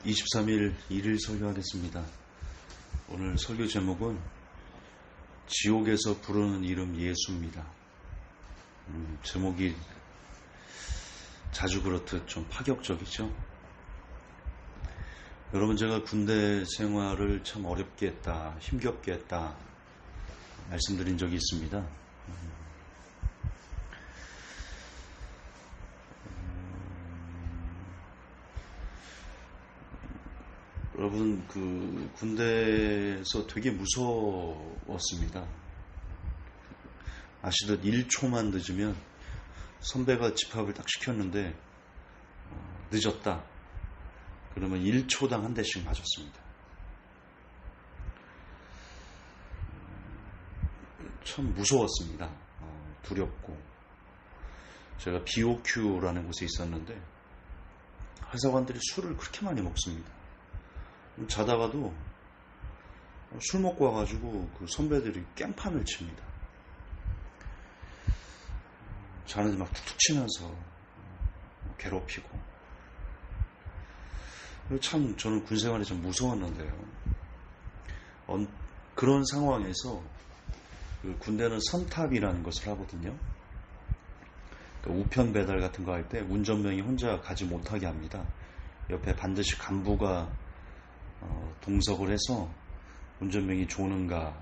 23일 일일 설교하겠습니다. 오늘 설교 제목은 지옥에서 부르는 이름 예수입니다. 제목이 자주 그렇듯 좀 파격적이죠. 여러분, 제가 군대 생활을 참 어렵게 했다, 힘겹게 했다 말씀드린 적이 있습니다. 여러분, 군대에서 되게 무서웠습니다. 아시듯 1초만 늦으면 선배가 집합을 딱 시켰는데 늦었다 그러면 1초당 한 대씩 맞았습니다. 참 무서웠습니다. 두렵고. 제가 BOQ라는 곳에 있었는데 하사관들이 술을 그렇게 많이 먹습니다. 자다가도 술 먹고 와가지고 그 선배들이 깽판을 칩니다. 자는데 막 툭툭 치면서 괴롭히고. 참 저는 군생활이 좀 무서웠는데요. 그런 상황에서 군대는 선탑이라는 것을 하거든요. 우편 배달 같은 거 할 때 운전병이 혼자 가지 못하게 합니다. 옆에 반드시 간부가 동석을 해서 운전병이 조는가,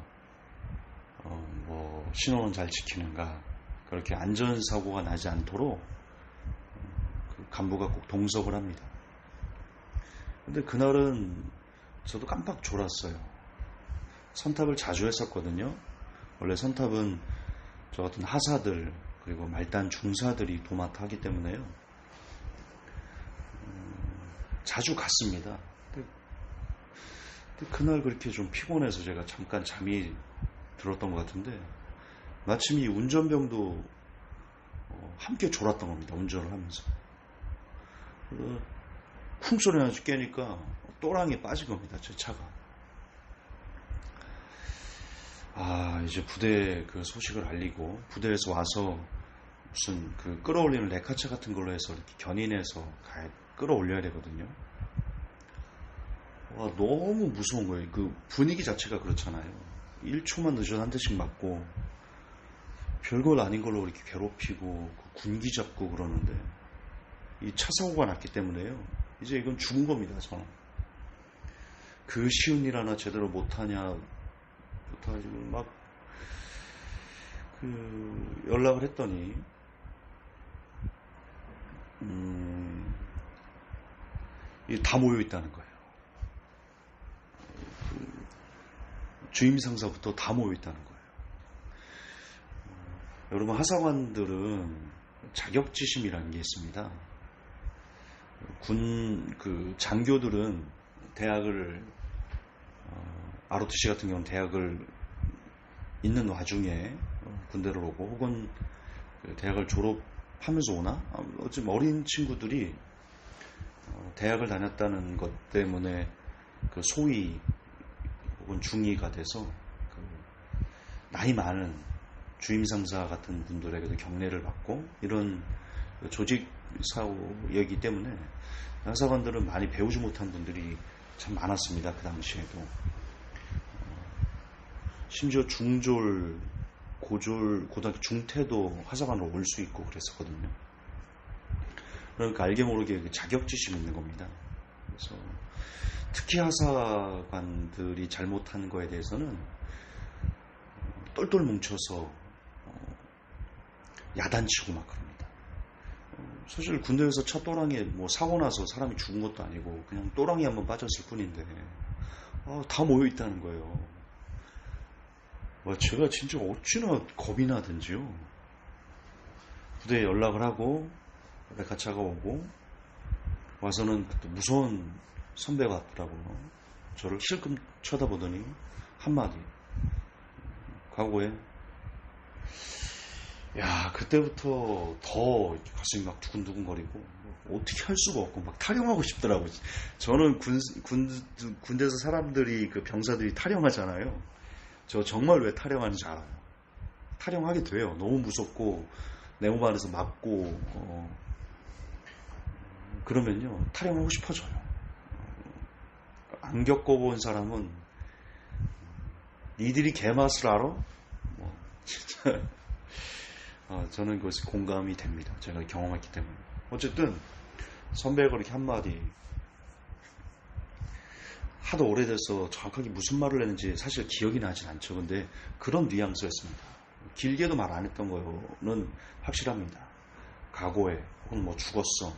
신호는 잘 지키는가, 그렇게 안전사고가 나지 않도록 그 간부가 꼭 동석을 합니다. 근데 그날은 저도 깜빡 졸았어요. 선탑을 자주 했었거든요. 원래 선탑은 저 같은 하사들 그리고 말단 중사들이 도맡아 하기 때문에요. 자주 갔습니다. 그날 그렇게 좀 피곤해서 제가 잠깐 잠이 들었던 것 같은데 마침 이 운전병도 함께 졸았던 겁니다. 운전을 하면서. 쿵 소리 나서 깨니까 또랑에 빠진 겁니다. 제 차가. 이제 부대 그 소식을 알리고 부대에서 와서 무슨 그 끌어올리는 레카차 같은 걸로 해서 이렇게 견인해서 끌어올려야 되거든요. 너무 무서운 거예요. 그 분위기 자체가 그렇잖아요. 1초만 늦어도 한 대씩 맞고 별걸 아닌 걸로 이렇게 괴롭히고 군기 잡고 그러는데 이 차 사고가 났기 때문에요. 이제 이건 죽은 겁니다. 저는. 그 쉬운 일 하나 제대로 못하냐 못해가지고 막 연락을 했더니 다 모여 있다는 거예요. 주임 상사부터 다 모여 있다는 거예요. 여러분, 하사관들은 자격지심이라는 게 있습니다. 장교들은 대학을 ROTC 같은 경우는 대학을 있는 와중에 군대를 오고 혹은 대학을 졸업하면서 오나 어쨌든 어린 친구들이 대학을 다녔다는 것 때문에 소위 혹은 중위가 돼서 나이 많은 주임상사 같은 분들에게도 경례를 받고 이런 조직 사고이기 때문에 하사관들은 많이 배우지 못한 분들이 참 많았습니다. 그 당시에도. 심지어 중졸, 고졸, 고등학교 중퇴도 하사관으로 올 수 있고 그랬었거든요. 그러니까 알게 모르게 자격지심이 있는 겁니다. 그래서 특히 하사관들이 잘못한 거에 대해서는 똘똘 뭉쳐서 야단치고 막 그럽니다. 사실 군대에서 차 또랑에 사고 나서 사람이 죽은 것도 아니고 그냥 또랑이 한번 빠졌을 뿐인데 다 모여 있다는 거예요. 제가 진짜 어찌나 겁이 나든지요. 부대에 연락을 하고 레카차가 오고 와서는 그때 무서운 선배가 왔더라고요. 저를 실금 쳐다보더니 한마디. 과거에 그때부터 더 가슴이 막 두근두근거리고 어떻게 할 수가 없고 막 타령하고 싶더라고요. 저는 군대에서 사람들이 병사들이 타령하잖아요. 저 정말 왜 타령하는지 알아요. 타령하게 돼요. 너무 무섭고 네모 안에서 맞고 그러면요 타령하고 싶어져요. 안 겪어본 사람은 니들이 개맛을 알아? 뭐 진짜 저는 그것이 공감이 됩니다. 제가 경험했기 때문에. 어쨌든 선배가 그렇게 한마디, 하도 오래돼서 정확하게 무슨 말을 했는지 사실 기억이 나진 않죠. 근데 그런 뉘앙스였습니다. 길게도 말 안 했던 거는 확실합니다. 각오해, 혹은 뭐 죽었어,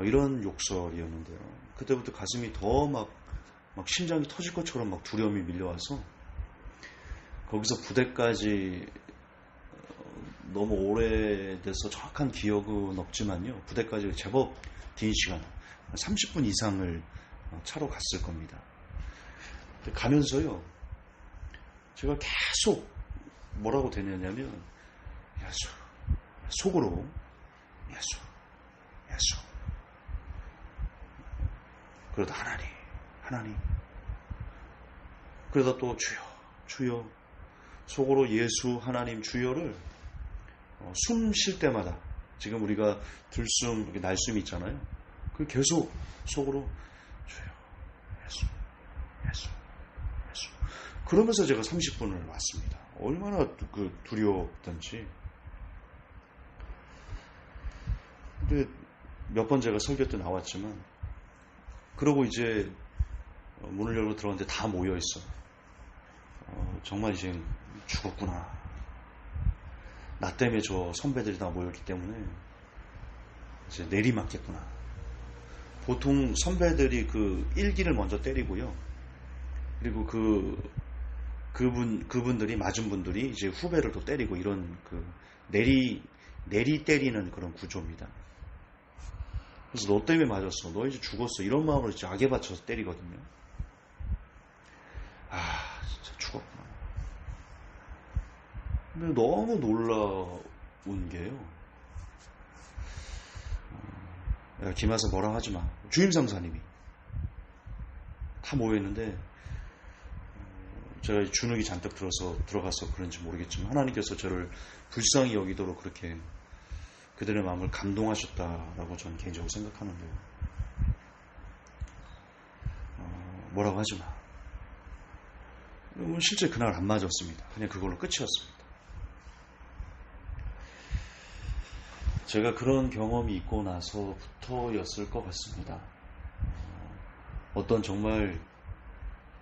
이런 욕설이었는데요. 그때부터 가슴이 더 막 심장이 터질 것처럼 막 두려움이 밀려와서, 거기서 부대까지 너무 오래돼서 정확한 기억은 없지만요, 부대까지 제법 긴 시간, 30분 이상을 차로 갔을 겁니다. 가면서요, 제가 계속 뭐라고 되냐면, 예수, 속으로 예수, 예수, 그러다 하나님, 그러다 또 주여, 주여, 속으로 예수, 하나님, 주여를 숨 쉴 때마다, 지금 우리가 들숨, 날숨이 있잖아요. 그 계속 속으로 주여, 예수, 예수, 예수. 그러면서 제가 30분을 왔습니다. 얼마나 두려웠던지. 근데 몇 번 제가 설교 때 나왔지만, 그러고 이제 문을 열고 들어갔는데 다 모여있어. 정말 이제 죽었구나. 나 때문에 저 선배들이 다 모였기 때문에 이제 내리맞겠구나. 보통 선배들이 그 일기를 먼저 때리고요. 그리고 그분들이, 맞은 분들이 이제 후배를 또 때리고, 이런 내리 때리는 그런 구조입니다. 그래서 너 때문에 맞았어, 너 이제 죽었어, 이런 마음으로 이제 악에 받쳐서 때리거든요. 진짜 죽었구나. 근데 너무 놀라운 게요, 내가 김하서 뭐라 하지 마, 주임상사님이 다 모여있는데, 제가 주눅이 잔뜩 들어가서 그런지 모르겠지만, 하나님께서 저를 불쌍히 여기도록 그렇게 그들의 마음을 감동하셨다라고 저는 개인적으로 생각하는데요. 뭐라고 하지 마. 실제 그날 안 맞았습니다. 그냥 그걸로 끝이었습니다. 제가 그런 경험이 있고 나서부터였을 것 같습니다. 어떤 정말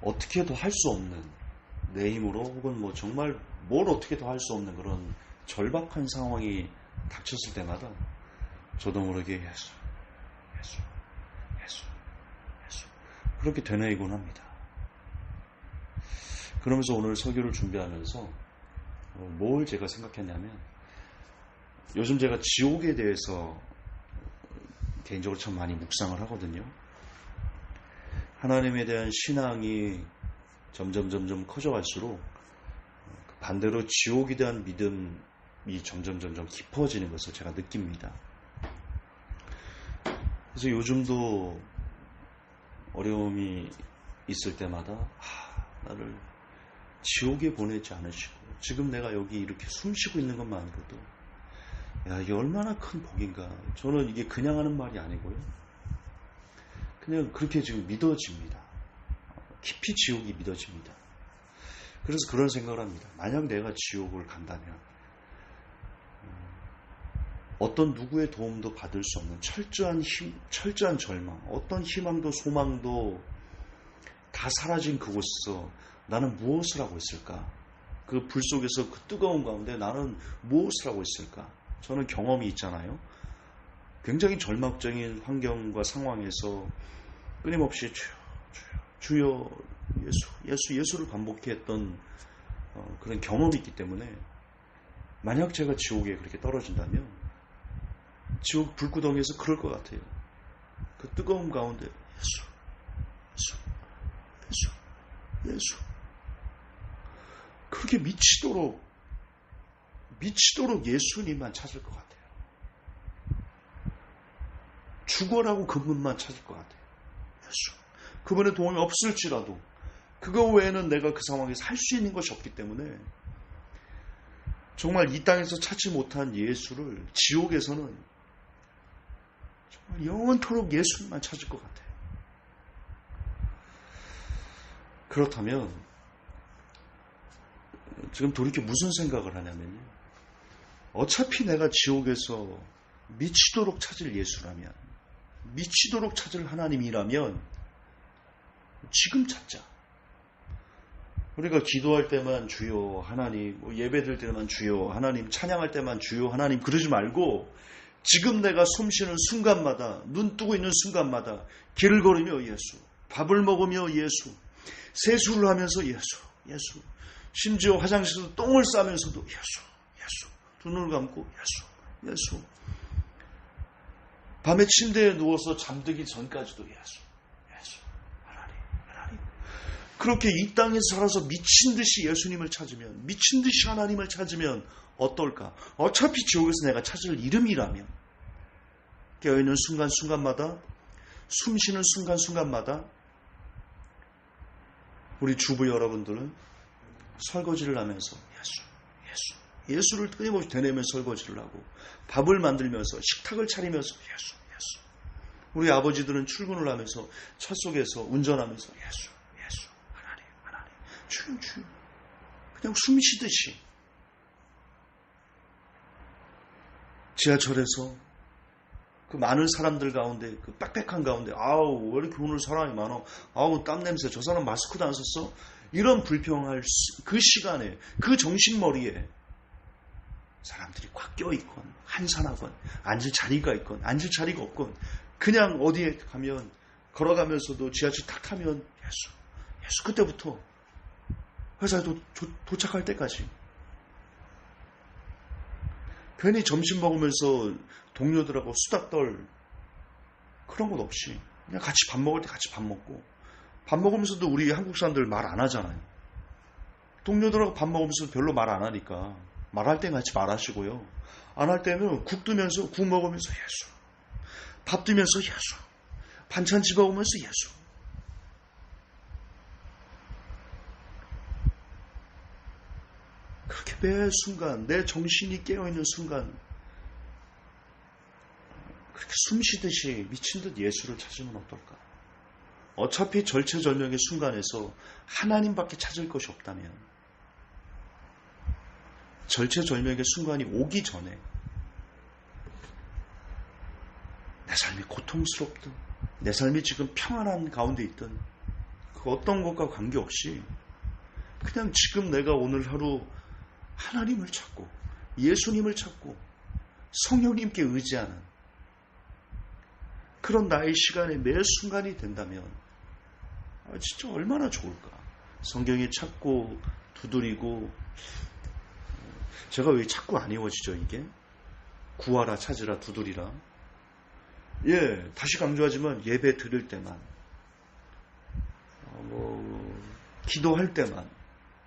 어떻게도 할 수 없는, 내 힘으로 혹은 뭐 정말 뭘 어떻게도 할 수 없는 그런 절박한 상황이 닥쳤을 때마다 저도 모르게 예수, 예수, 예수, 예수, 그렇게 되뇌이곤 합니다. 그러면서 오늘 설교를 준비하면서 뭘 제가 생각했냐면, 요즘 제가 지옥에 대해서 개인적으로 참 많이 묵상을 하거든요. 하나님에 대한 신앙이 점점 커져갈수록 반대로 지옥에 대한 믿음이 점점 깊어지는 것을 제가 느낍니다. 그래서 요즘도 어려움이 있을 때마다 나를 지옥에 보내지 않으시고 지금 내가 여기 이렇게 숨쉬고 있는 것만으로도 이게 얼마나 큰 복인가. 저는 이게 그냥 하는 말이 아니고요, 그냥 그렇게 지금 믿어집니다. 깊이 지옥이 믿어집니다. 그래서 그런 생각을 합니다. 만약 내가 지옥을 간다면 어떤 누구의 도움도 받을 수 없는 철저한 절망, 어떤 희망도 소망도 다 사라진 그곳에서 나는 무엇을 하고 있을까? 그 불 속에서 그 뜨거운 가운데 나는 무엇을 하고 있을까? 저는 경험이 있잖아요. 굉장히 절망적인 환경과 상황에서 끊임없이 주여, 예수를 반복했던 그런 경험이 있기 때문에, 만약 제가 지옥에 그렇게 떨어진다면 지옥 불구덩이에서 그럴 것 같아요. 그 뜨거운 가운데 예수, 그렇게 미치도록 예수님만 찾을 것 같아요. 죽어라고 그분만 찾을 것 같아요. 예수. 그분의 도움이 없을지라도 그거 외에는 내가 그 상황에서 할 수 있는 것이 없기 때문에 정말 이 땅에서 찾지 못한 예수를 지옥에서는 정말 영원토록 예수님만 찾을 것 같아요. 그렇다면 지금 돌이켜 무슨 생각을 하냐면요. 어차피 내가 지옥에서 미치도록 찾을 예수라면, 미치도록 찾을 하나님이라면 지금 찾자. 우리가 기도할 때만 주여 하나님, 예배드릴 때만 주여 하나님, 찬양할 때만 주여 하나님 그러지 말고 지금 내가 숨쉬는 순간마다, 눈 뜨고 있는 순간마다 길을 걸으며 예수, 밥을 먹으며 예수, 세수를 하면서 예수, 심지어 화장실에서 똥을 싸면서도 예수, 눈을 감고 예수, 밤에 침대에 누워서 잠들기 전까지도 예수, 하나님. 그렇게 이 땅에 살아서 미친 듯이 예수님을 찾으면, 미친 듯이 하나님을 찾으면 어떨까? 어차피 지옥에서 내가 찾을 이름이라면 깨어있는 순간순간마다, 숨쉬는 순간순간마다 우리 주부 여러분들은 설거지를 하면서 예수를 끊임없이 되뇌며 설거지를 하고 밥을 만들면서 식탁을 차리면서 예수. 우리 아버지들은 출근을 하면서 차 속에서 운전하면서 예수, 하나님, 주여. 그냥 숨 쉬듯이 지하철에서 그 많은 사람들 가운데, 그 빽빽한 가운데, 아우 왜 이렇게 오늘 사람이 많아, 아우 땀 냄새, 저 사람 마스크도 안 썼어, 이런 불평할 그 시간에, 그 정신머리에 사람들이 꽉 껴있건 한산하건 앉을 자리가 있건 앉을 자리가 없건 그냥 어디에 가면 걸어가면서도 지하철 탁 타면 예수, 그때부터 회사에 도착할 때까지 괜히 점심 먹으면서 동료들하고 수다 떨 그런 것 없이 그냥 같이 밥 먹을 때 같이 밥 먹고, 밥 먹으면서도 우리 한국 사람들 말 안 하잖아요. 동료들하고 밥 먹으면서 별로 말 안 하니까 말할 땐 같이 말하시고요. 안 할 때는 국 뜨면서 국 먹으면서 예수, 밥 뜨면서 예수, 반찬 집어오면서 예수. 그렇게 매 순간 내 정신이 깨어있는 순간 그렇게 숨쉬듯이 미친 듯 예수를 찾으면 어떨까? 어차피 절체절명의 순간에서 하나님밖에 찾을 것이 없다면, 절체절명의 순간이 오기 전에 내 삶이 고통스럽든 내 삶이 지금 평안한 가운데 있든 그 어떤 것과 관계없이 그냥 지금 내가 오늘 하루 하나님을 찾고 예수님을 찾고 성령님께 의지하는 그런 나의 시간에 매 순간이 된다면 진짜 얼마나 좋을까. 성경에 찾고 두드리고, 제가 왜 자꾸 안 이루어지죠 이게? 구하라, 찾으라, 두드리라. 다시 강조하지만 예배 드릴 때만, 기도할 때만,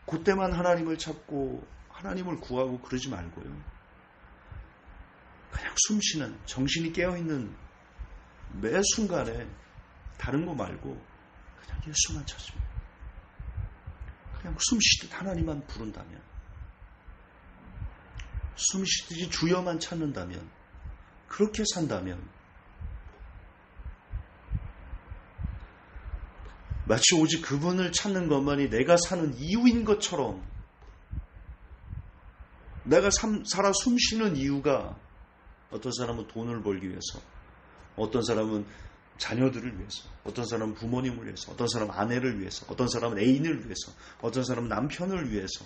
그때만 하나님을 찾고 하나님을 구하고 그러지 말고요. 그냥 숨쉬는, 정신이 깨어있는 매 순간에 다른 거 말고 그냥 예수만 찾으면, 그냥 숨쉬듯 하나님만 부른다면, 숨쉬듯이 주여만 찾는다면, 그렇게 산다면 마치 오직 그분을 찾는 것만이 내가 사는 이유인 것처럼, 내가 살아 숨쉬는 이유가 어떤 사람은 돈을 벌기 위해서, 어떤 사람은 자녀들을 위해서, 어떤 사람은 부모님을 위해서, 어떤 사람은 아내를 위해서, 어떤 사람은 애인을 위해서, 어떤 사람은 남편을 위해서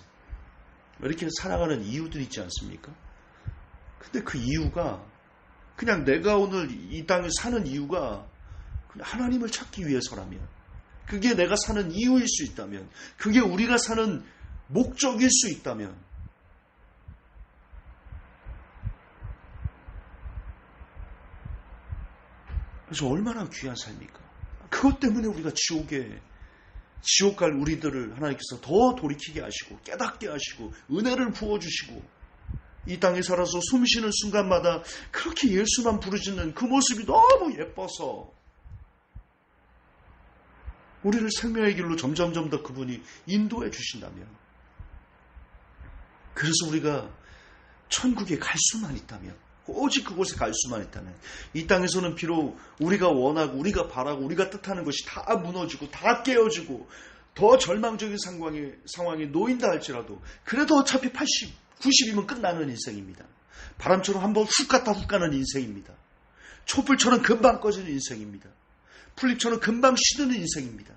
이렇게 살아가는 이유들이 있지 않습니까? 근데 그 이유가 그냥 내가 오늘 이 땅에 사는 이유가 그냥 하나님을 찾기 위해서라면, 그게 내가 사는 이유일 수 있다면, 그게 우리가 사는 목적일 수 있다면 그래서 얼마나 귀한 삶입니까? 그것 때문에 우리가 지옥 갈 우리들을 하나님께서 더 돌이키게 하시고 깨닫게 하시고 은혜를 부어주시고 이 땅에 살아서 숨쉬는 순간마다 그렇게 예수만 부르짖는 그 모습이 너무 예뻐서 우리를 생명의 길로 점점점 더 그분이 인도해 주신다면, 그래서 우리가 천국에 갈 수만 있다면, 오직 그곳에 갈 수만 있다면, 이 땅에서는 비록 우리가 원하고 우리가 바라고 우리가 뜻하는 것이 다 무너지고 다 깨어지고 더 절망적인 상황에 놓인다 할지라도 그래도 어차피 80, 90이면 끝나는 인생입니다. 바람처럼 한번 훅 갔다 훅 가는 인생입니다. 촛불처럼 금방 꺼지는 인생입니다. 풀잎처럼 금방 시드는 인생입니다.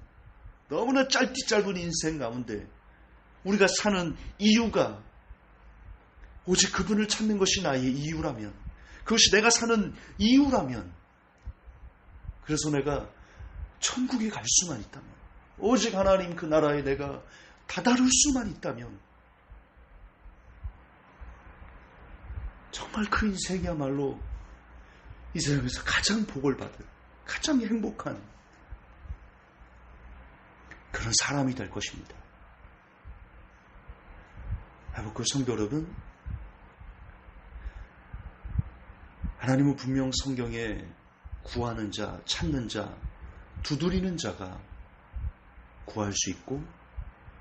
너무나 짧은 인생 가운데 우리가 사는 이유가 오직 그분을 찾는 것이 나의 이유라면, 그것이 내가 사는 이유라면, 그래서 내가 천국에 갈 수만 있다면, 오직 하나님 그 나라에 내가 다다를 수만 있다면 정말 그 인생이야말로 이 세상에서 가장 복을 받을, 가장 행복한 그런 사람이 될 것입니다. 하박국 성도 여러분, 하나님은 분명 성경에 구하는 자, 찾는 자, 두드리는 자가 구할 수 있고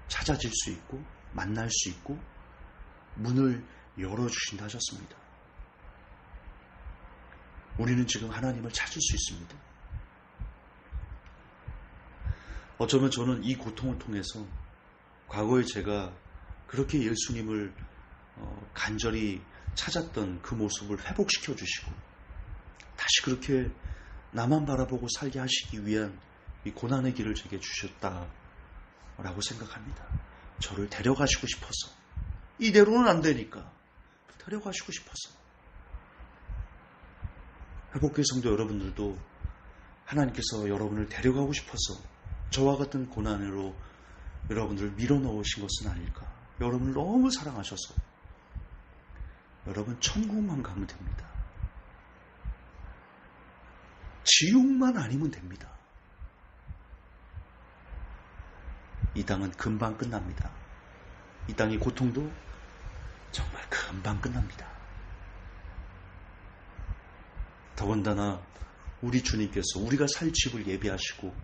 찾아질 수 있고 만날 수 있고 문을 열어주신다 하셨습니다. 우리는 지금 하나님을 찾을 수 있습니다. 어쩌면 저는 이 고통을 통해서 과거에 제가 그렇게 예수님을 간절히 찾았던 그 모습을 회복시켜 주시고 다시 그렇게 나만 바라보고 살게 하시기 위한 이 고난의 길을 제게 주셨다라고 생각합니다. 저를 데려가시고 싶어서, 이대로는 안 되니까 데려가시고 싶어서. 회복교회 성도 여러분들도 하나님께서 여러분을 데려가고 싶어서 저와 같은 고난으로 여러분들을 밀어넣으신 것은 아닐까. 여러분을 너무 사랑하셔서 여러분 천국만 가면 됩니다. 지옥만 아니면 됩니다. 이 땅은 금방 끝납니다. 이 땅의 고통도 정말 금방 끝납니다. 더군다나 우리 주님께서 우리가 살 집을 예비하시고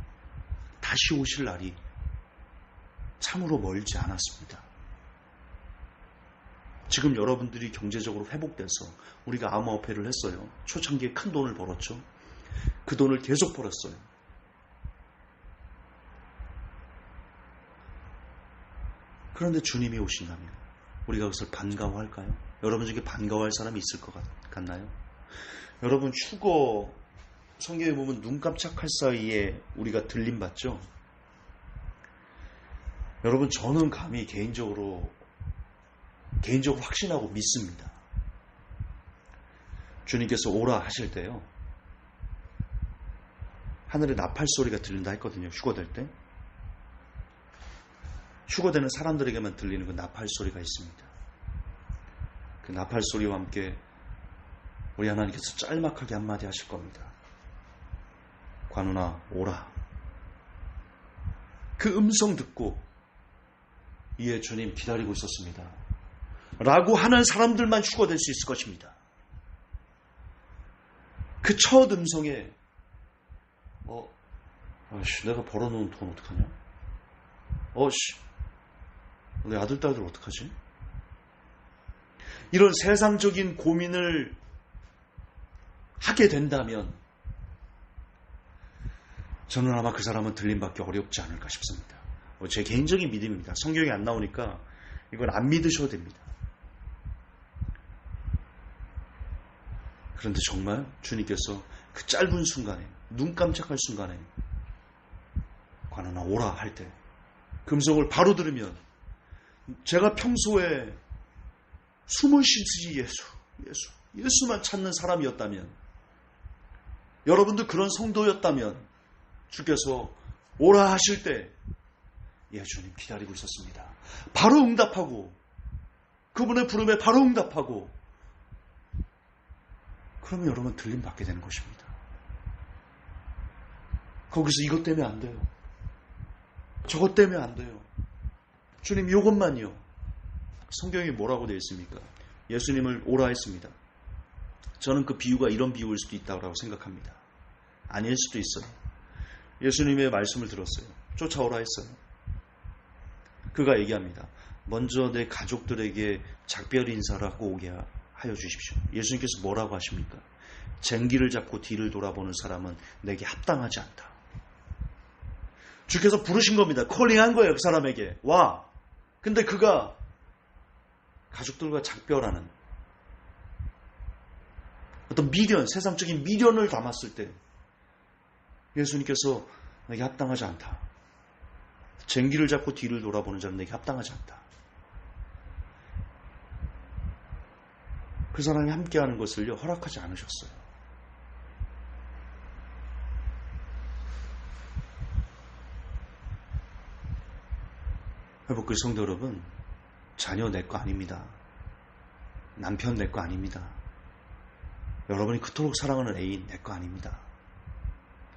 다시 오실 날이 참으로 멀지 않았습니다. 지금 여러분들이 경제적으로 회복돼서 우리가 암호화폐를 했어요. 초창기에 큰 돈을 벌었죠. 그 돈을 계속 벌었어요. 그런데 주님이 오신다면 우리가 그것을 반가워할까요? 여러분 중에 반가워할 사람이 있을 것 같나요? 여러분 휴거 성경에 보면 눈 깜짝할 사이에 우리가 들림받죠? 여러분 저는 감히 개인적으로 확신하고 믿습니다. 주님께서 오라 하실 때요, 하늘에 나팔 소리가 들린다 했거든요. 휴거될 때. 휴거되는 사람들에게만 들리는 그 나팔 소리가 있습니다. 그 나팔 소리와 함께 우리 하나님께서 짤막하게 한마디 하실 겁니다. 관우나 오라. 그 음성 듣고 이에 주님 기다리고 있었습니다 라고 하는 사람들만 휴거될 수 있을 것입니다. 그 첫 음성에 내가 벌어놓은 돈 어떡하냐? 내 아들, 딸들 어떡하지? 이런 세상적인 고민을 하게 된다면 저는 아마 그 사람은 들림받기 어렵지 않을까 싶습니다. 제 개인적인 믿음입니다. 성경이 안 나오니까 이건 안 믿으셔도 됩니다. 그런데 정말 주님께서 그 짧은 순간에, 눈 깜짝할 순간에 관우나 오라 할 때 그 음성을 바로 들으면 제가 평소에 숨을 쉬듯이 예수만 찾는 사람이었다면, 여러분도 그런 성도였다면 주께서 오라 하실 때 주님 기다리고 있었습니다. 바로 응답하고 그분의 부름에 바로 응답하고 그러면 여러분 들림받게 되는 것입니다. 거기서 이것 때문에 안 돼요. 저것 때문에 안 돼요. 주님 이것만요. 성경이 뭐라고 되어 있습니까? 예수님을 오라 했습니다. 저는 그 비유가 이런 비유일 수도 있다고 생각합니다. 아닐 수도 있어요. 예수님의 말씀을 들었어요. 쫓아오라 했어요. 그가 얘기합니다. 먼저 내 가족들에게 작별 인사를 하고 오게 하여 주십시오. 예수님께서 뭐라고 하십니까? 쟁기를 잡고 뒤를 돌아보는 사람은 내게 합당하지 않다. 주께서 부르신 겁니다. 콜링한 거예요. 그 사람에게. 와. 근데 그가 가족들과 작별하는 어떤 미련, 세상적인 미련을 담았을 때 예수님께서 내게 합당하지 않다. 쟁기를 잡고 뒤를 돌아보는 자는 내게 합당하지 않다. 그 사람이 함께하는 것을요 허락하지 않으셨어요. 회복교회 성도 여러분, 자녀 내 거 아닙니다. 남편 내 거 아닙니다. 여러분이 그토록 사랑하는 애인 내 거 아닙니다.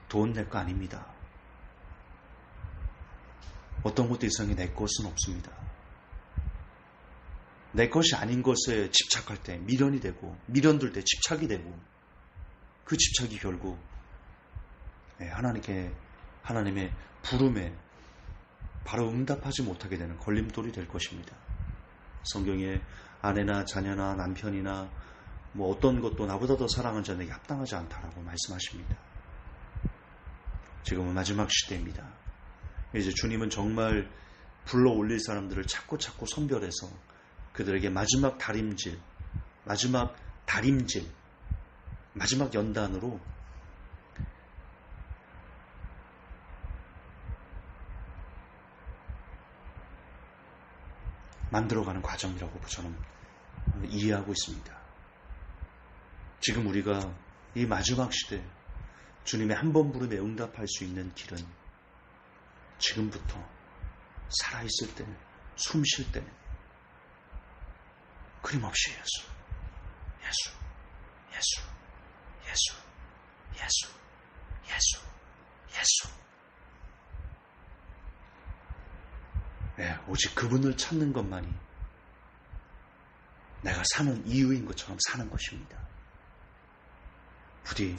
돈 내 거 아닙니다. 어떤 것도 이상이 내 것은 없습니다. 내 것이 아닌 것에 집착할 때 미련이 되고, 미련들 때 집착이 되고, 그 집착이 결국 하나님의 부름에 바로 응답하지 못하게 되는 걸림돌이 될 것입니다. 성경에 아내나 자녀나 남편이나 뭐 어떤 것도 나보다 더 사랑하는 자에게 합당하지 않다라고 말씀하십니다. 지금은 마지막 시대입니다. 이제 주님은 정말 불러 올릴 사람들을 찾고 선별해서 그들에게 마지막 다림질, 마지막 연단으로 만들어가는 과정이라고 저는 이해하고 있습니다. 지금 우리가 이 마지막 시대 주님의 한 번 부름에 응답할 수 있는 길은 지금부터 살아있을 때, 숨 쉴 때 끊임없이 예수. 네, 오직 그분을 찾는 것만이 내가 사는 이유인 것처럼 사는 것입니다. 부디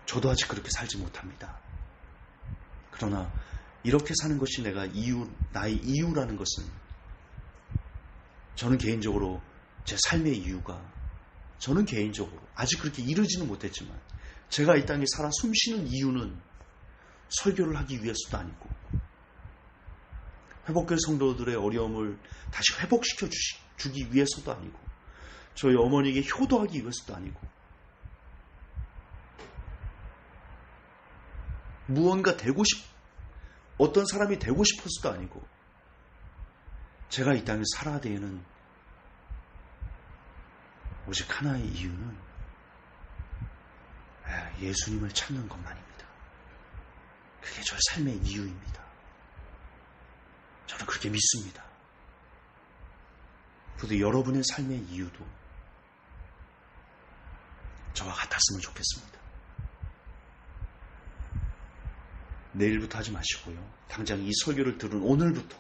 저도 아직 그렇게 살지 못합니다. 그러나 이렇게 사는 것이 나의 이유라는 것은 저는 개인적으로 제 삶의 이유가 저는 개인적으로 아직 그렇게 이르지는 못했지만 제가 이 땅에 살아 숨쉬는 이유는 설교를 하기 위해서도 아니고 회복교회 성도들의 어려움을 다시 회복시켜 주기 위해서도 아니고 저희 어머니에게 효도하기 위해서도 아니고 무언가 어떤 사람이 되고 싶어서도 아니고 제가 이 땅에 살아야 되는 오직 하나의 이유는 예수님을 찾는 것만입니다. 그게 저의 삶의 이유입니다. 저는 그렇게 믿습니다. 그래도 여러분의 삶의 이유도 저와 같았으면 좋겠습니다. 내일부터 하지 마시고요. 당장 이 설교를 들은 오늘부터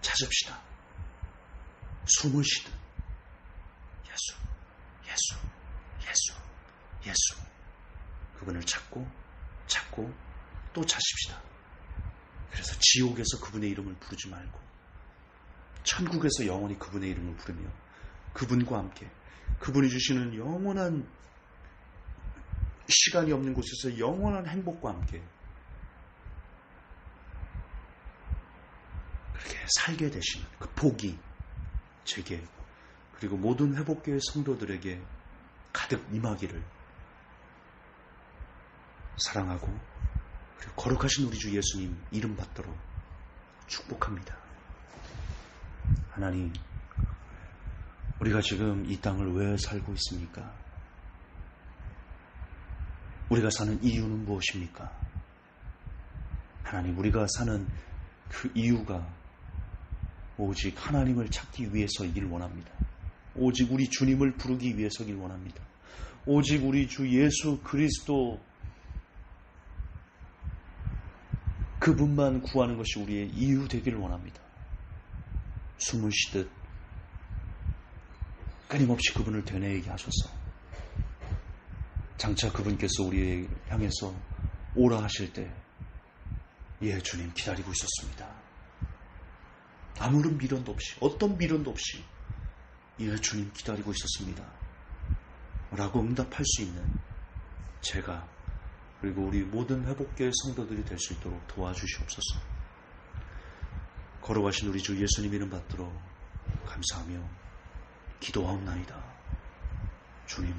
찾읍시다. 숨을 쉬듯 예수. 그분을 찾고 또 찾습시다. 그래서 지옥에서 그분의 이름을 부르지 말고 천국에서 영원히 그분의 이름을 부르며 그분과 함께 그분이 주시는 영원한 시간이 없는 곳에서 영원한 행복과 함께 그렇게 살게 되시는 그 복이 제게 그리고 모든 회복교회 성도들에게 가득 임하기를 사랑하고 그리고 거룩하신 우리 주 예수님 이름 받도록 축복합니다. 하나님, 우리가 지금 이 땅을 왜 살고 있습니까? 우리가 사는 이유는 무엇입니까? 하나님, 우리가 사는 그 이유가 오직 하나님을 찾기 위해서이길 원합니다. 오직 우리 주님을 부르기 위해서이길 원합니다. 오직 우리 주 예수 그리스도 그분만 구하는 것이 우리의 이유 되기를 원합니다. 숨을 쉬듯 끊임없이 그분을 되뇌이게 하소서. 장차 그분께서 우리를 향해서 오라 하실 때 주님 기다리고 있었습니다. 아무런 미련도 없이 어떤 미련도 없이 주님 기다리고 있었습니다 라고 응답할 수 있는 제가 그리고 우리 모든 회복교회 성도들이 될 수 있도록 도와주시옵소서. 걸어가신 우리 주 예수님 이름 받들어 감사하며 기도하옵나이다. 주님